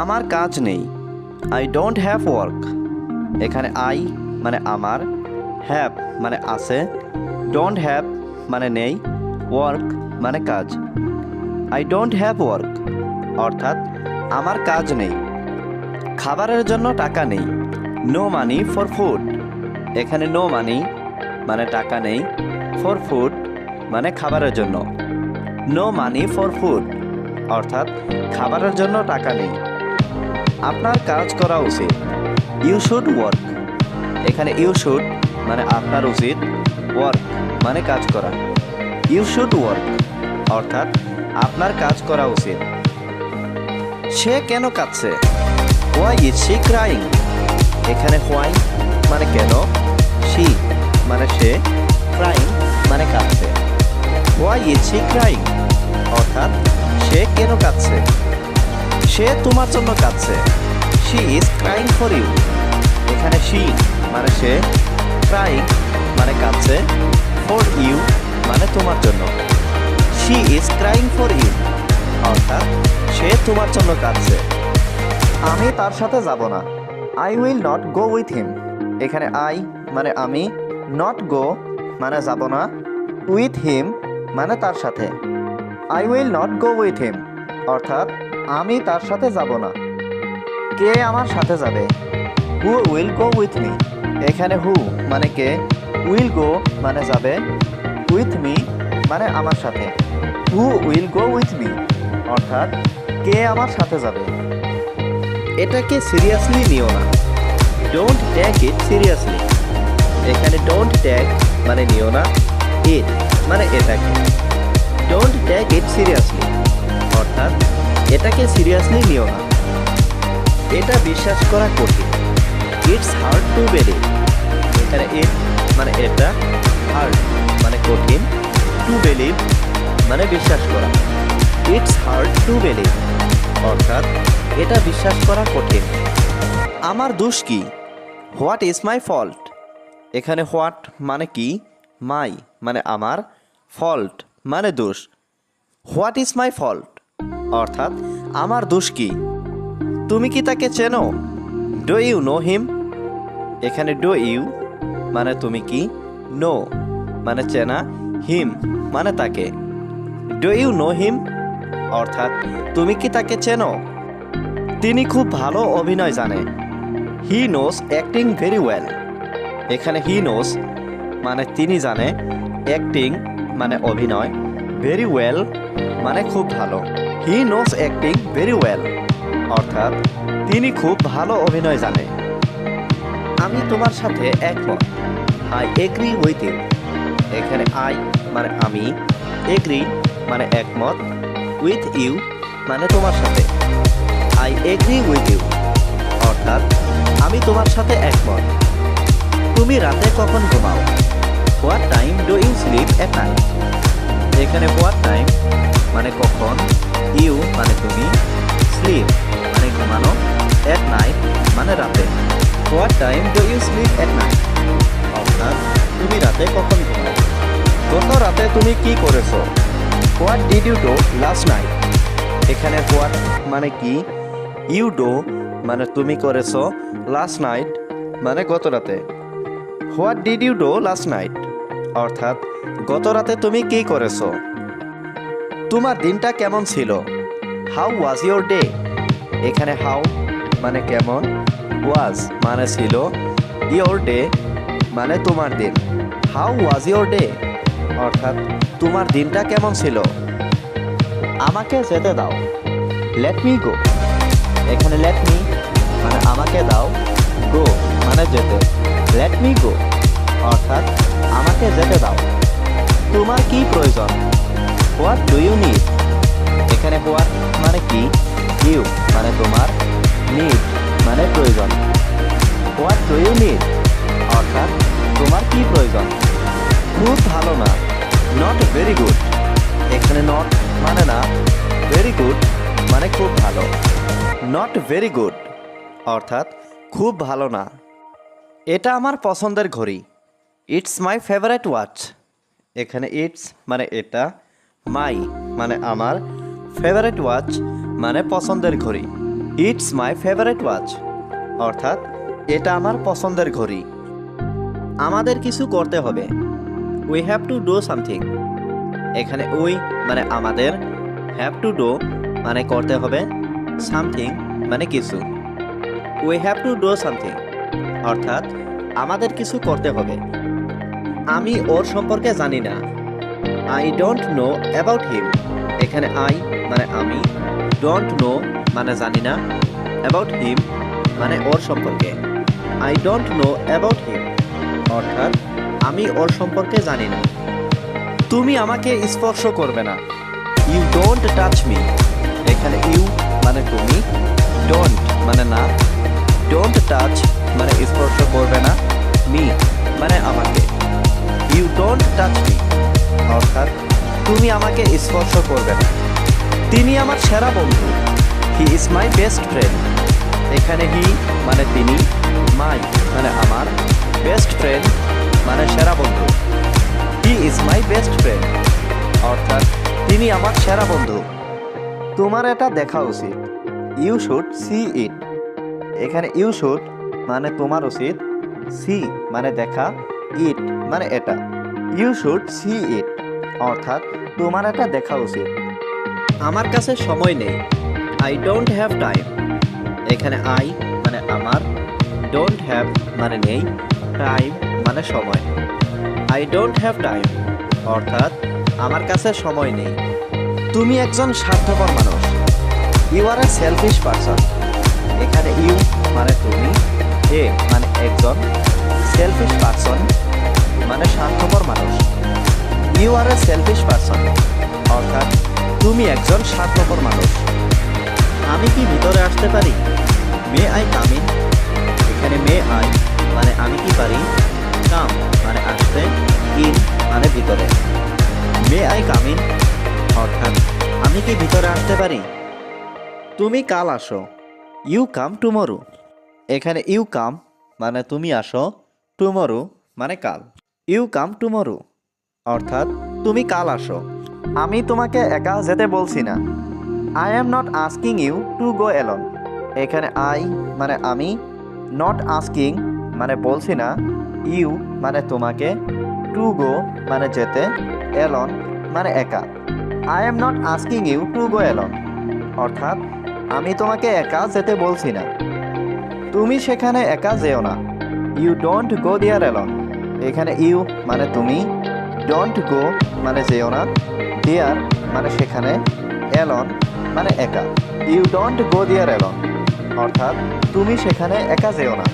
আমার কাজ নেই। I don't have work. এখানে আই মানে আমার, হ্যাভ মানে আছে, ডোন্ট হ্যাভ মানে নেই, ওয়ার্ক মানে কাজ। আই ডোন্ট হ্যাভ ওয়ার্ক অর্থাৎ আমার কাজ নেই। খাবারের জন্য টাকা নেই। No money for food. এখানে নো মানি মানে টাকা নেই, ফর ফুড মানে খাবারের জন্য। নো মানি ফর ফুড অর্থাৎ খাবারের জন্য টাকা নেই। আপনার কাজ করা উচিত। You should work. এখানে ইউ শুড মানে আপনার উচিত, ওয়ার্ক মানে কাজ করা। ইউ শুড ওয়ার্ক অর্থাৎ আপনার কাজ করা উচিত। সে কেন কাঁদছে? Why is she crying. এখানে হোয়াই মানে কেন, শি মানে সে, ক্রাইং মানে কাঁদছে। হোয়াই ইজ শি ক্রাইং অর্থাৎ সে কেন কাঁদছে? সে তোমার জন্য কাঁদছে। She is crying for you. এখানে শি মানে সে, ক্রাইং মানে কাঁদছে, ফর ইউ মানে তোমার জন্য। She is crying for you অর্থাৎ সে তোমার জন্য কাঁদছে। আমি তার সাথে যাব না। I will not go with him. এখানে আই মানে আমি, নট গো মানে যাব না, উইথ হিম মানে তার সাথে। I will not go with him অর্থাৎ আমি তার সাথে যাব না। কে আমার সাথে যাবে? হু উইল গো উইথ মি। এখানে হু মানে কে, উইল গো মানে যাবে, উইথ মি মানে আমার সাথে। Who will go with me অর্থাৎ কে আমার সাথে যাবে। এটাকে সিরিয়াসলি নিও না। Don't take it seriously. এখানে ডোন্ট টেক মানে নিও না, ইট মানে এটাকে। ডোন্ট টেক ইট সিরিয়াসলি অর্থাৎ এটাকে সিরিয়াসলি নিও না। এটা বিশ্বাস করা কঠিন। It's hard to believe. এখানে ইট মানে এটা, হার্ড মানে কঠিন, টু বিলিভ মানে বিশ্বাস করা। ইটস হার্ড টু বিলিভ অর্থাৎ এটা বিশ্বাস করা কঠিন। আমার দোষ কি? What is my fault. এখানে হোয়াট মানে কি, মাই মানে আমার, ফল্ট মানে দোষ। হোয়াট ইজ মাই ফল্ট অর্থাৎ আমার দোষ কি? তুমি কি তাকে চেনো? Do you know him. এখানে ডু ইউ মানে তুমি কি, নো মানে চেনা, হিম মানে তাকে। ডু ইউ নো হিম অর্থাৎ তুমি কি তাকে চেনো? তিনি খুব ভালো অভিনয় জানে। হি নোস অ্যাক্টিং ভেরি ওয়েল। এখানে হি নোস মানে তিনি জানে, অ্যাক্টিং মানে অভিনয়, ভেরি ওয়েল মানে খুব ভালো। হি নোস অ্যাক্টিং ভেরি ওয়েল অর্থাৎ তিনি খুব ভালো অভিনয় জানে। আমি তোমার সাথে একমত। I agree with you. এখানে আই মানে আমি, এগ্রি মানে একমত, উইথ ইউ মানে তোমার সাথে। আই এগ্রি উইথ ইউ অর্থাৎ আমি তোমার সাথে একমত। তুমি রাতে কখন ঘুমাও? What time do you sleep at night. এখানে হোয়াট টাইম মানে কখন, ইউ মানে তুমি, স্লিপ মানে ঘুমানো, এট নাইট মানে রাতে। What time do you sleep at night অর্থাৎ তুমি রাতে কখন ঘুমাও? গত রাতে তুমি কি করেছো? What did you do last night. এখানে হোয়াট মানে কি, ইউ ডু মানে তুমি করেছো, লাস্ট নাইট মানে গত রাতে। What did you do last night অর্থাৎ গত রাতে তুমি কি করেছো? তোমার দিনটা কেমন ছিল? How was your day. এখানে হাউ মানে কেমন, ওয়াজ মানে ছিল, ইয়োর ডে মানে তোমার দিন। হাউ ওয়াজ ইয়োর ডে অর্থাৎ তোমার দিনটা কেমন ছিল? আমাকে যেতে দাও। Let me go. এখানে লেট মি মানে আমাকে দাও, গো মানে যেতে। লেট মি গো অর্থাৎ আমাকে যেতে দাও। তোমার কি প্রয়োজন? What do you need. এখানে হোয়াট মানে কি, ইউ মানে তোমার, নিড মানে প্রয়োজন। হোয়াট ডু ইউ নিড অর্থাৎ তোমার কি প্রয়োজন? খুব ভালো না। Not very good. এখানে নট মানে না, ভেরি গুড মানে খুব ভালো। নট ভেরি গুড অর্থাৎ খুব ভালো না। এটা আমার পছন্দের ঘড়ি। It's my favourite watch. এখানে ইটস মানে এটা, মাই মানে আমার, ফেভারিট ওয়াচ মানে পছন্দের ঘড়ি। ইটস মাই ফেভারিট ওয়াচ, অর্থাৎ এটা আমার পছন্দের ঘড়ি। আমাদের কিছু করতে হবে, we have to do something. এখানে উই মানে আমাদের, হ্যাভ টু ডু মানে করতে হবে, সামথিং মানে কিছু। We have to do something অর্থাৎ আমাদের কিছু করতে হবে। আমি ওর সম্পর্কে জানি না, I don't know about him. এখানে আই মানে আমি, ডোন্ট নো মানে জানি না, অ্যাবাউট হিম মানে ওর সম্পর্কে। I don't know about him অর্থাৎ আমি ওর সম্পর্কে জানি না। তুমি আমাকে স্পর্শ করবে না, ইউ ডোন্ট টাচ মি। এখানে ইউ মানে তুমি, ডোন্ট মানে না, ডোন্ট টাচ মানে স্পর্শ করবে না, মি মানে আমাকে। ইউ ডোন্ট টাচ মি অর্থাৎ তুমি আমাকে স্পর্শ করবে না। তিনি আমার সেরা বন্ধু, he is my best friend. এখানে হি মানে তিনি, মাই মানে আমার, বেস্ট ফ্রেন্ড মানে সেরা বন্ধু। He is my best friend অর্থাৎ তিনি আমার সেরা বন্ধু। তোমার এটা দেখা উচিত, ইউ শুড সি ইট। এখানে ইউ শুড মানে তোমার উচিত, সি মানে দেখা, ইট মানে এটা। ইউ শুড সি ইট অর্থাৎ তোমার এটা দেখা উচিত। আমার কাছে সময় নেই, আই ডোন্ট হ্যাভ টাইম। এখানে আই মানে আমার, ডোন্ট হ্যাভ মানে নেই, টাইম মানে সময়। আই ডোন্ট হ্যাভ টাইম অর্থাৎ আমার কাছে সময় নেই। তুমি একজন স্বার্থপর মানুষ, you are a selfish person. এখানে ইউ মানে তুমি, এ মানে একজন, সেলফিশ পারসন মানে স্বার্থপর মানুষ। You are a selfish person অর্থাৎ তুমি একজন স্বার্থপর মানুষ। আমি কি ভিতরে আসতে পারি, মে আই কাম ইন। এখানে মে আই মানে আমি কি পারি, কাম মানে আসতে, ইন মানে ভিতরে। মে আই কাম ইন অর্থাৎ আমি কি ভিতরে আসতে পারি। তুমি কাল আসো, ইউ কাম টুমরো। এখানে ইউ কাম মানে তুমি আসো, টুমরো মানে কাল। ইউ কাম টুমরো অর্থাৎ তুমি কাল আসো। আমি তোমাকে একা যেতে বলছি না, I am not asking you to go alone. এখানে আই মানে আমি, নট আস্কিং মানে বলছি না, ইউ মানে তোমাকে, টু গো মানে যেতে, অ্যালোন মানে একা। I am not asking you to go alone অর্থাৎ আমি তোমাকে একা যেতে বলছি না। তুমি সেখানে একা যেও না, you don't go there alone. এখানে ইউ মানে তুমি, ডোন্ট গো মানে যেও না, দেয়ার মানে সেখানে, অ্যালোন মানে একা। You don't go there alone অর্থাৎ তুমি সেখানে একা যেও না।